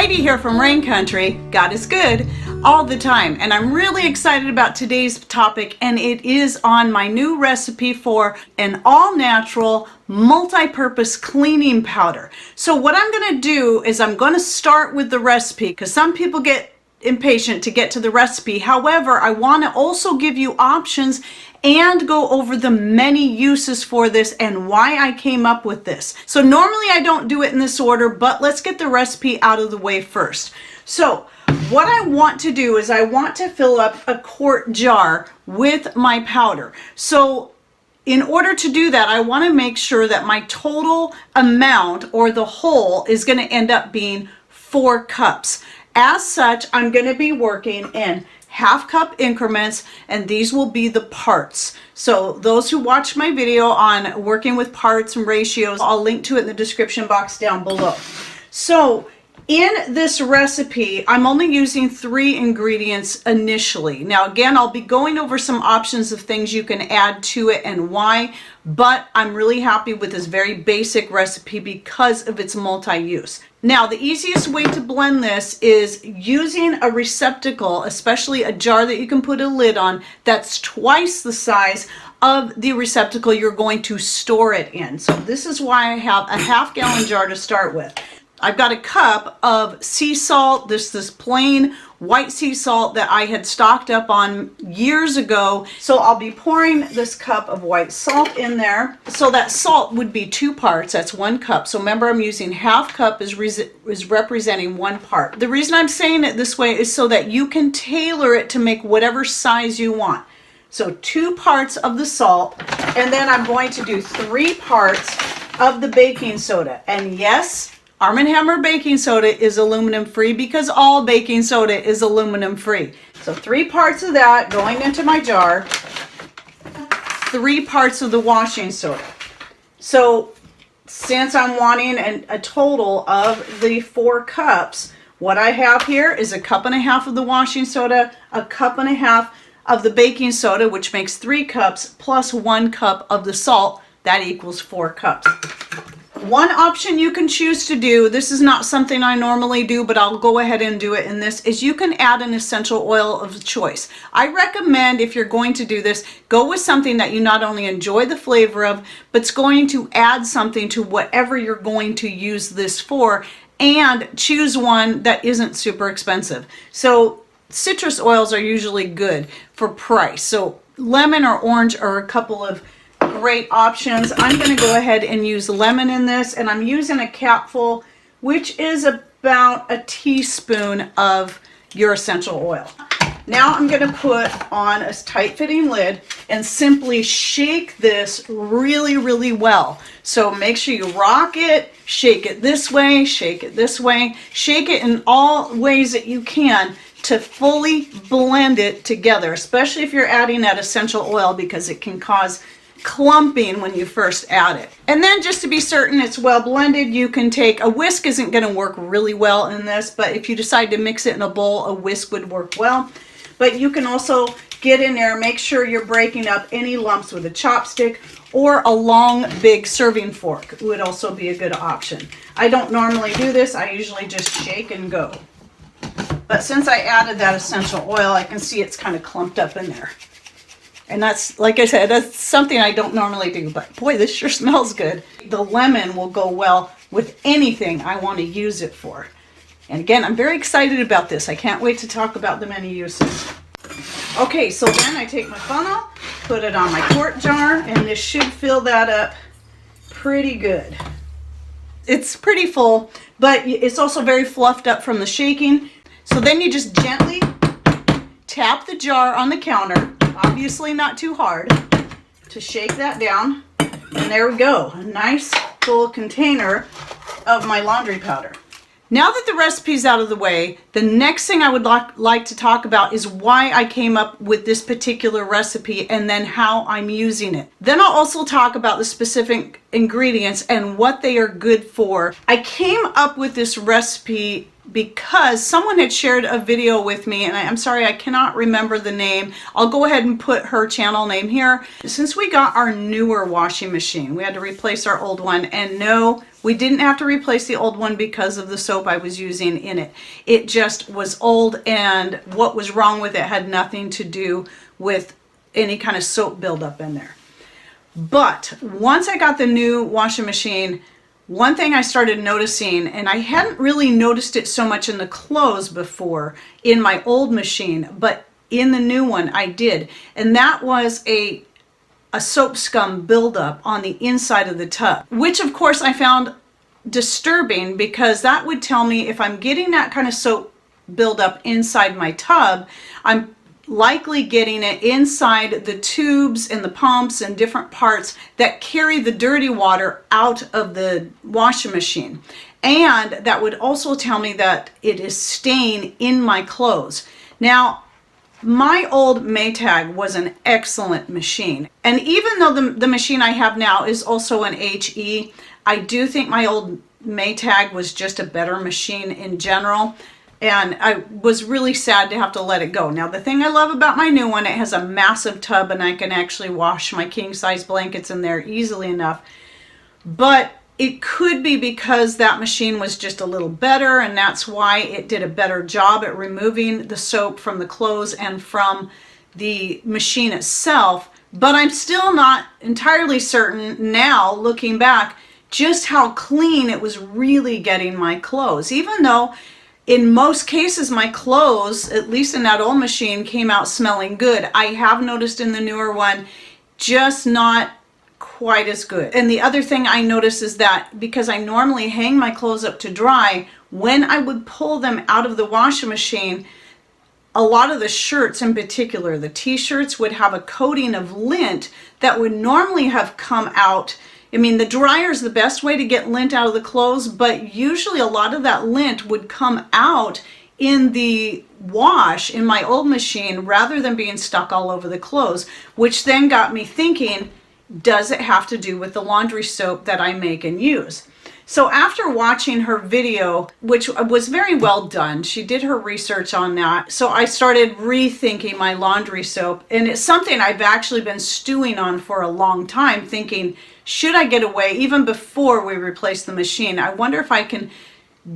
Heidi here from Rain Country. God is good all the time, and I'm really excited about today's topic, and it is on my new recipe for an all-natural multi-purpose cleaning powder. So what I'm going to do is I'm going to start with the recipe because some people get impatient to get to the recipe. However, I want to also give you options and go over the many uses for this and why I came up with this. So normally I don't do it in this order, but let's get the recipe out of the way first. So what I want to do is I want to fill up a quart jar with my powder. So in order to do that, I want to make sure that my total amount or the whole is going to end up being 4 cups. As such, I'm going to be working in half-cup increments, and these will be the parts. So those who watched my video on working with parts and ratios, I'll link to it in the description box down below. So in this recipe, I'm only using 3 ingredients initially. Now again, I'll be going over some options of things you can add to it and why, but I'm really happy with this very basic recipe because of its multi-use. Now, the easiest way to blend this is using a receptacle, especially a jar that you can put a lid on, that's twice the size of the receptacle you're going to store it in. So this is why I have a half-gallon jar to start with. I've got a cup of sea salt, this plain white sea salt that I had stocked up on years ago. So I'll be pouring this cup of white salt in there. So that salt would be 2 parts, that's 1 cup. So remember, I'm using half cup is representing 1 part. The reason I'm saying it this way is so that you can tailor it to make whatever size you want. So 2 parts of the salt, and then I'm going to do 3 parts of the baking soda. And yes, Arm & Hammer baking soda is aluminum free because all baking soda is aluminum free. So 3 parts of that going into my jar, 3 parts of the washing soda. So since I'm wanting a total of the 4 cups, what I have here is 1.5 cups of the washing soda, 1.5 cups of the baking soda, which makes 3 cups, plus 1 cup of the salt. That equals 4 cups. One option you can choose to do, this is not something I normally do, but I'll go ahead and do it in this, is you can add an essential oil of choice. I recommend, if you're going to do this, go with something that you not only enjoy the flavor of, but it's going to add something to whatever you're going to use this for, and choose one that isn't super expensive. So citrus oils are usually good for price. So lemon or orange are a couple of great options. I'm going to go ahead and use lemon in this, and I'm using a capful, which is about a teaspoon of your essential oil. Now I'm going to put on a tight-fitting lid and simply shake this really, really well. So make sure you rock it, shake it this way, shake it this way, shake it in all ways that you can to fully blend it together, especially if you're adding that essential oil, because it can cause clumping when you first add it. And then just to be certain it's well blended, you can take a whisk. Isn't going to work really well in this, but if you decide to mix it in a bowl, a whisk would work well. But you can also get in there, make sure you're breaking up any lumps with a chopstick, or a long big serving fork would also be a good option. I don't normally do this, I usually just shake and go. But since I added that essential oil, I can see it's kind of clumped up in there. And that's, like I said, that's something I don't normally do, but boy, this sure smells good. The lemon will go well with anything I want to use it for. And again, I'm very excited about this. I can't wait to talk about the many uses. Okay, so then I take my funnel, put it on my quart jar, and this should fill that up pretty good. It's pretty full, but it's also very fluffed up from the shaking. So then you just gently tap the jar on the counter, obviously not too hard, to shake that down. And there we go, a nice full container of my laundry powder. Now that the recipe's out of the way, the next thing I would like to talk about is why I came up with this particular recipe and then how I'm using it. Then I'll also talk about the specific ingredients and what they are good for. I came up with this recipe because someone had shared a video with me, and I'm sorry, I cannot remember the name. I'll go ahead and put her channel name here. Since we got our newer washing machine, we had to replace our old one, and no, we didn't have to replace the old one because of the soap I was using in it. It just was old, and what was wrong with it had nothing to do with any kind of soap buildup in there. But once I got the new washing machine, one thing I started noticing, and I hadn't really noticed it so much in the clothes before in my old machine, but in the new one I did, and that was a soap scum buildup on the inside of the tub, which of course I found disturbing, because that would tell me if I'm getting that kind of soap buildup inside my tub, I'm likely getting it inside the tubes and the pumps and different parts that carry the dirty water out of the washing machine. And that would also tell me that it is staying in my clothes. Now, my old Maytag was an excellent machine. And even though the machine I have now is also an HE, I do think my old Maytag was just a better machine in general. And I was really sad to have to let it go. Now, the thing I love about my new one, it has a massive tub and I can actually wash my king size blankets in there easily enough. But it could be because that machine was just a little better, and that's why it did a better job at removing the soap from the clothes and from the machine itself. But I'm still not entirely certain now, looking back, just how clean it was really getting my clothes. Even though in most cases, my clothes, at least in that old machine, came out smelling good. I have noticed in the newer one, just not quite as good. And the other thing I noticed is that because I normally hang my clothes up to dry, when I would pull them out of the washing machine, a lot of the shirts in particular, the t-shirts, would have a coating of lint that would normally have come out. I mean, the dryer is the best way to get lint out of the clothes, but usually a lot of that lint would come out in the wash in my old machine rather than being stuck all over the clothes, which then got me thinking, does it have to do with the laundry soap that I make and use? So after watching her video, which was very well done, she did her research on that. So I started rethinking my laundry soap, and it's something I've actually been stewing on for a long time, thinking, should I get away, even before we replace the machine? I wonder if I can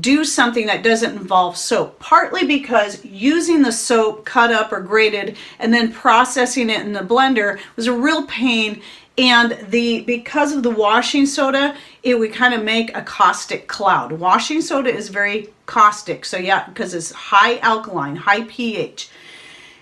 do something that doesn't involve soap, partly because using the soap cut up or grated and then processing it in the blender was a real pain. And because of the washing soda, it would kind of make a caustic cloud. Washing soda is very caustic, so yeah, because it's high alkaline, high pH.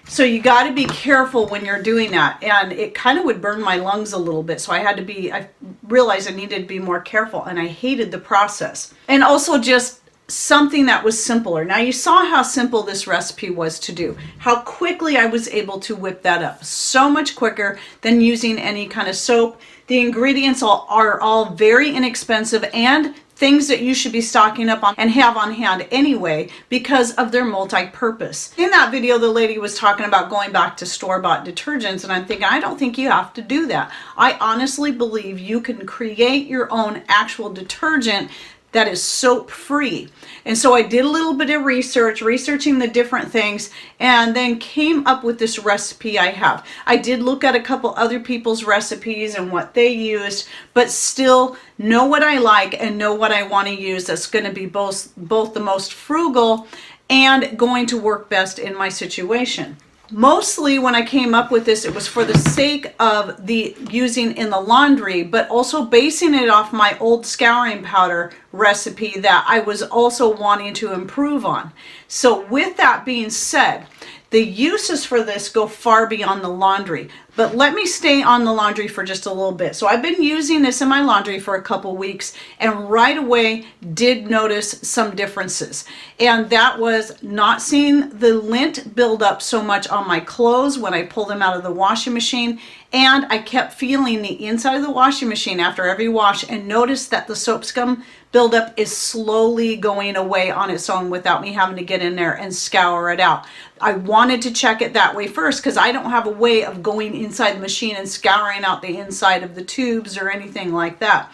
So you got to be careful when you're doing that, and it kind of would burn my lungs a little bit. So I realized I needed to be more careful, and I hated the process. And also just something that was simpler. Now you saw how simple this recipe was to do, how quickly I was able to whip that up. So much quicker than using any kind of soap. The ingredients are all very inexpensive and things that you should be stocking up on and have on hand anyway because of their multi-purpose. In that video, the lady was talking about going back to store-bought detergents, and I'm thinking, I don't think you have to do that. I honestly believe you can create your own actual detergent that is soap-free. And so I did a little bit of researching the different things, and then came up with this recipe I have. I did look at a couple other people's recipes and what they used, but still know what I like and know what I want to use that's going to be both the most frugal and going to work best in my situation. Mostly when I came up with this, it was for the sake of the using in the laundry, but also basing it off my old scouring powder recipe that I was also wanting to improve on. So with that being said, the uses for this go far beyond the laundry, but let me stay on the laundry for just a little bit. So I've been using this in my laundry for a couple weeks, and right away did notice some differences. And that was not seeing the lint build up so much on my clothes when I pull them out of the washing machine. And I kept feeling the inside of the washing machine after every wash and noticed that the soap scum buildup is slowly going away on its own without me having to get in there and scour it out. I wanted to check it that way first because I don't have a way of going inside the machine and scouring out the inside of the tubes or anything like that.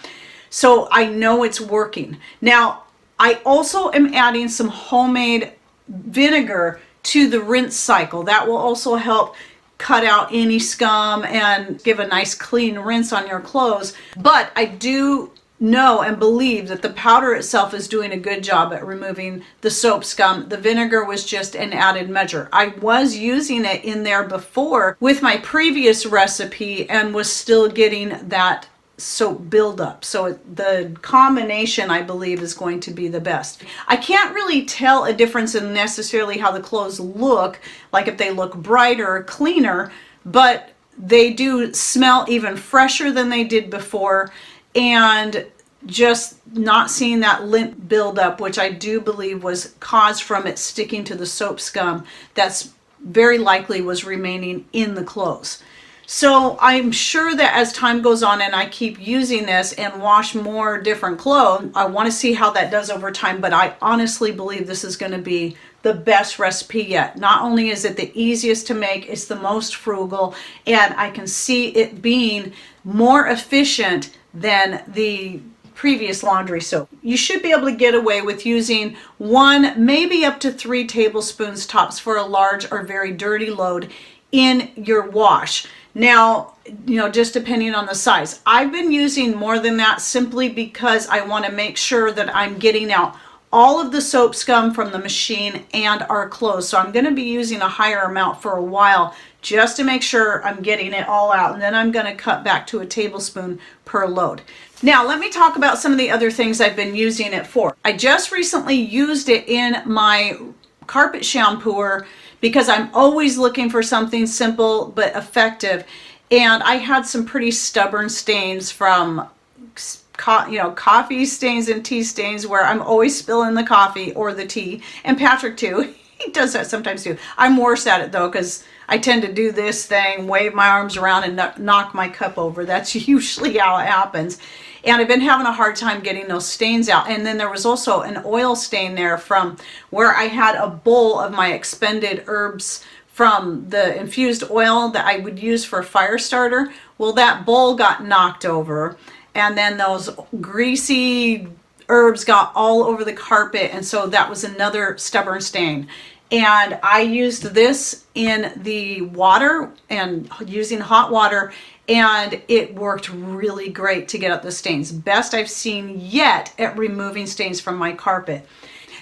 So I know it's working. Now, I also am adding some homemade vinegar to the rinse cycle. That will also help cut out any scum and give a nice clean rinse on your clothes. But I do know and believe that the powder itself is doing a good job at removing the soap scum. The vinegar was just an added measure. I was using it in there before with my previous recipe and was still getting that soap buildup. So the combination, I believe, is going to be the best. I can't really tell a difference in necessarily how the clothes look, like if they look brighter or cleaner, but they do smell even fresher than they did before, and just not seeing that lint buildup, which I do believe was caused from it sticking to the soap scum that's very likely was remaining in the clothes. So I'm sure that as time goes on and I keep using this and wash more different clothes, I want to see how that does over time, but I honestly believe this is going to be the best recipe yet. Not only is it the easiest to make, it's the most frugal, and I can see it being more efficient than the previous laundry soap. You should be able to get away with using 1, maybe up to 3 tablespoons tops for a large or very dirty load in your wash. Now, just depending on the size. I've been using more than that simply because I want to make sure that I'm getting out all of the soap scum from the machine and our clothes. So I'm going to be using a higher amount for a while just to make sure I'm getting it all out. And then I'm going to cut back to a tablespoon per load. Now, let me talk about some of the other things I've been using it for. I just recently used it in my carpet shampooer because I'm always looking for something simple but effective. And I had some pretty stubborn stains from coffee stains and tea stains where I'm always spilling the coffee or the tea. And Patrick too, he does that sometimes too. I'm worse at it though, because I tend to do this thing, wave my arms around and knock my cup over. That's usually how it happens. And I've been having a hard time getting those stains out. And then there was also an oil stain there from where I had a bowl of my expended herbs from the infused oil that I would use for a fire starter. Well, that bowl got knocked over, and then those greasy herbs got all over the carpet, and so that was another stubborn stain. And I used this in the water and using hot water, and it worked really great to get out the stains. Best I've seen yet at removing stains from my carpet.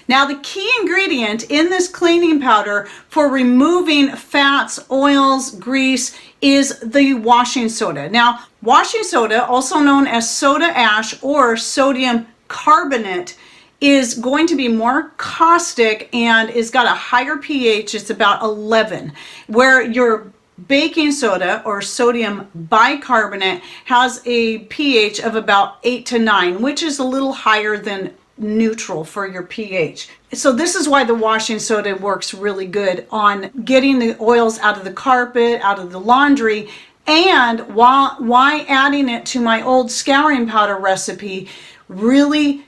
Now, the key ingredient in this cleaning powder for removing fats, oils, grease is the washing soda. Now, washing soda, also known as soda ash or sodium carbonate, is going to be more caustic and is got a higher pH. It's about 11, where your baking soda or sodium bicarbonate has a pH of about 8 to 9, which is a little higher than neutral for your pH. So this is why the washing soda works really good on getting the oils out of the carpet, out of the laundry, and why adding it to my old scouring powder recipe really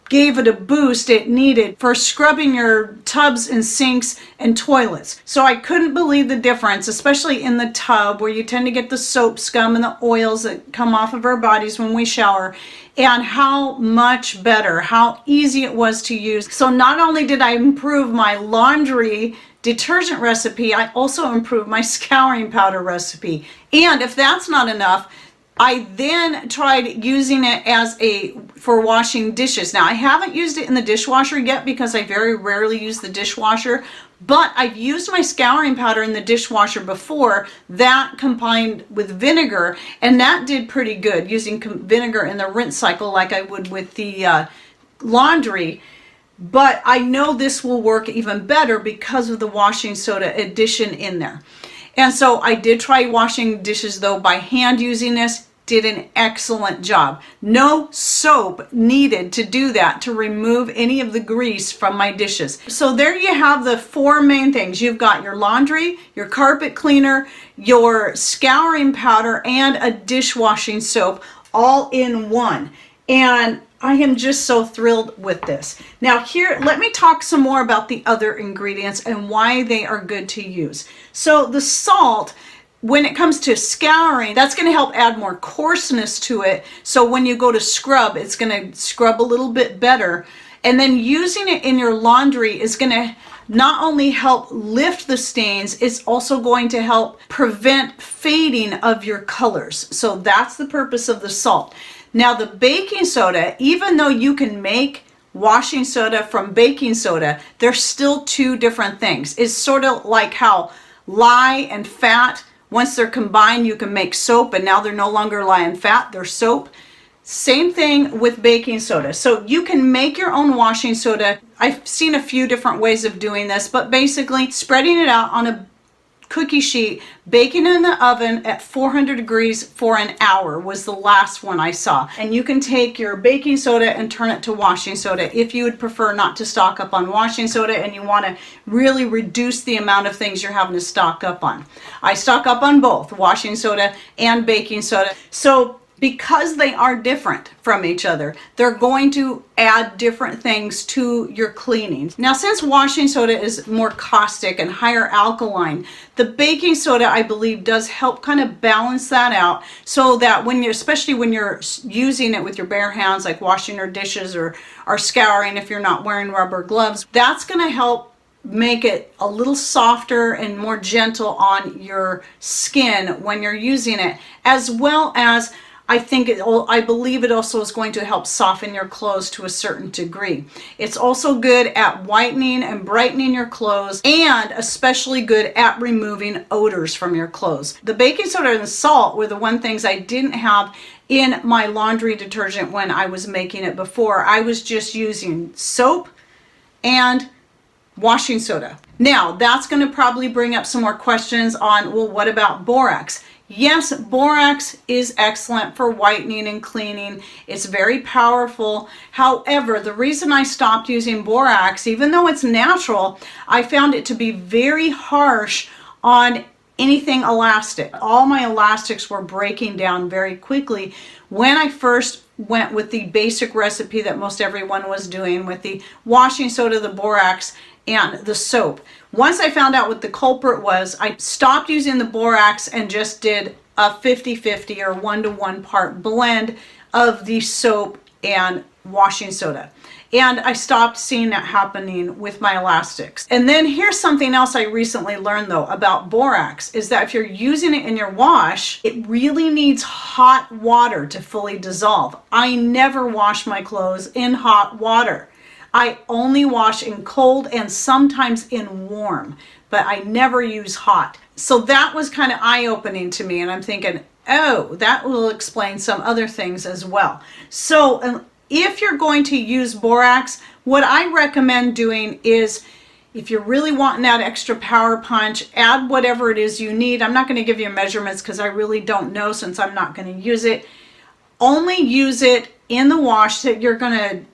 gave it a boost it needed for scrubbing your tubs and sinks and toilets. So I couldn't believe the difference, especially in the tub where you tend to get the soap scum and the oils that come off of our bodies when we shower, and how much better, how easy it was to use. So not only did I improve my laundry detergent recipe, I also improved my scouring powder recipe. And if that's not enough, I then tried using it for washing dishes. Now, I haven't used it in the dishwasher yet because I very rarely use the dishwasher, but I've used my scouring powder in the dishwasher before, that combined with vinegar, and that did pretty good, using vinegar in the rinse cycle like I would with the laundry. But I know this will work even better because of the washing soda addition in there. And so I did try washing dishes though by hand using this. Did an excellent job. No soap needed to do that, to remove any of the grease from my dishes. So there you have the 4 main things. You've got your laundry, your carpet cleaner, your scouring powder, and a dishwashing soap all in one. And I am just so thrilled with this. Now here, let me talk some more about the other ingredients and why they are good to use. So the salt, when it comes to scouring, that's going to help add more coarseness to it. So when you go to scrub, it's going to scrub a little bit better. And then using it in your laundry is going to not only help lift the stains, it's also going to help prevent fading of your colors. So that's the purpose of the salt. Now the baking soda, even though you can make washing soda from baking soda, they're still two different things. It's sort of like how lye and fat, once they're combined, you can make soap, and now they're no longer lye and fat, they're soap. Same thing with baking soda. So you can make your own washing soda. I've seen a few different ways of doing this, but basically spreading it out on a cookie sheet, baking in the oven at 400 degrees for an hour was the last one I saw. And you can take your baking soda and turn it to washing soda if you would prefer not to stock up on washing soda and you want to really reduce the amount of things you're having to stock up on. I stock up on both washing soda and baking soda. So because they are different from each other, they're going to add different things to your cleaning. Now, since washing soda is more caustic and higher alkaline, the baking soda, I believe, does help kind of balance that out so that when you're, especially when you're using it with your bare hands, like washing your dishes or scouring if you're not wearing rubber gloves, that's going to help make it a little softer and more gentle on your skin when you're using it, as well as I believe it also is going to help soften your clothes to a certain degree. It's also good at whitening and brightening your clothes, and especially good at removing odors from your clothes. The baking soda and the salt were the one things I didn't have in my laundry detergent when I was making it before. I was just using soap and washing soda. Now, that's going to probably bring up some more questions on, well, what about borax? Yes, borax is excellent for whitening and cleaning. It's very powerful. However, the reason I stopped using borax, even though it's natural, I found it to be very harsh on anything elastic. All my elastics were breaking down very quickly when I first went with the basic recipe that most everyone was doing with the washing soda, the borax, and the soap. Once I found out what the culprit was, I stopped using the borax and just did a 50-50 or 1-to-1 part blend of the soap and washing soda. And I stopped seeing that happening with my elastics. And then here's something else I recently learned though about borax, is that if you're using it in your wash, it really needs hot water to fully dissolve. I never wash my clothes in hot water. I only wash in cold and sometimes in warm, but I never use hot. So that was kind of eye-opening to me, and I'm thinking, oh, that will explain some other things as well. So if you're going to use borax, what I recommend doing is, if you're really wanting that extra power punch, add whatever it is you need. I'm not going to give you measurements because I really don't know, since I'm not going to use it. Only use it in the wash that you're going to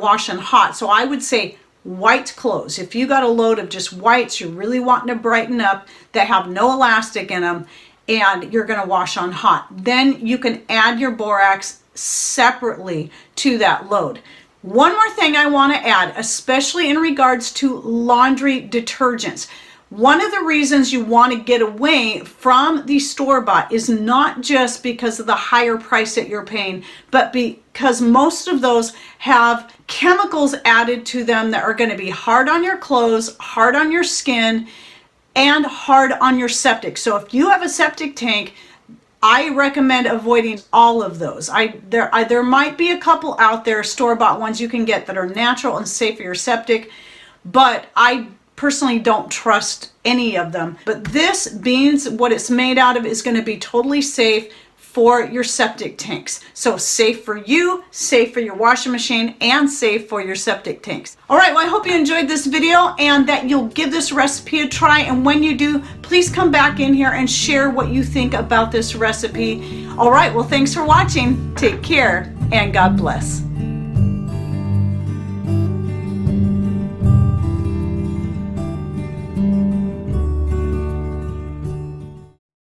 wash in hot. So I would say white clothes. If you got a load of just whites you're really wanting to brighten up that have no elastic in them and you're going to wash on hot, then you can add your borax separately to that load. One more thing I want to add, especially in regards to laundry detergents. One of the reasons you want to get away from the store-bought is not just because of the higher price that you're paying, but because most of those have chemicals added to them that are going to be hard on your clothes, hard on your skin, and hard on your septic. So if you have a septic tank, I recommend avoiding all of those. There might be a couple out there, store-bought ones you can get that are natural and safe for your septic, but I personally don't trust any of them. But this, being what it's made out of, is going to be totally safe for your septic tanks. So safe for you, safe for your washing machine, and safe for your septic tanks. All right, well, I hope you enjoyed this video and that you'll give this recipe a try. And when you do, please come back in here and share what you think about this recipe. All right, well, thanks for watching. Take care and God bless.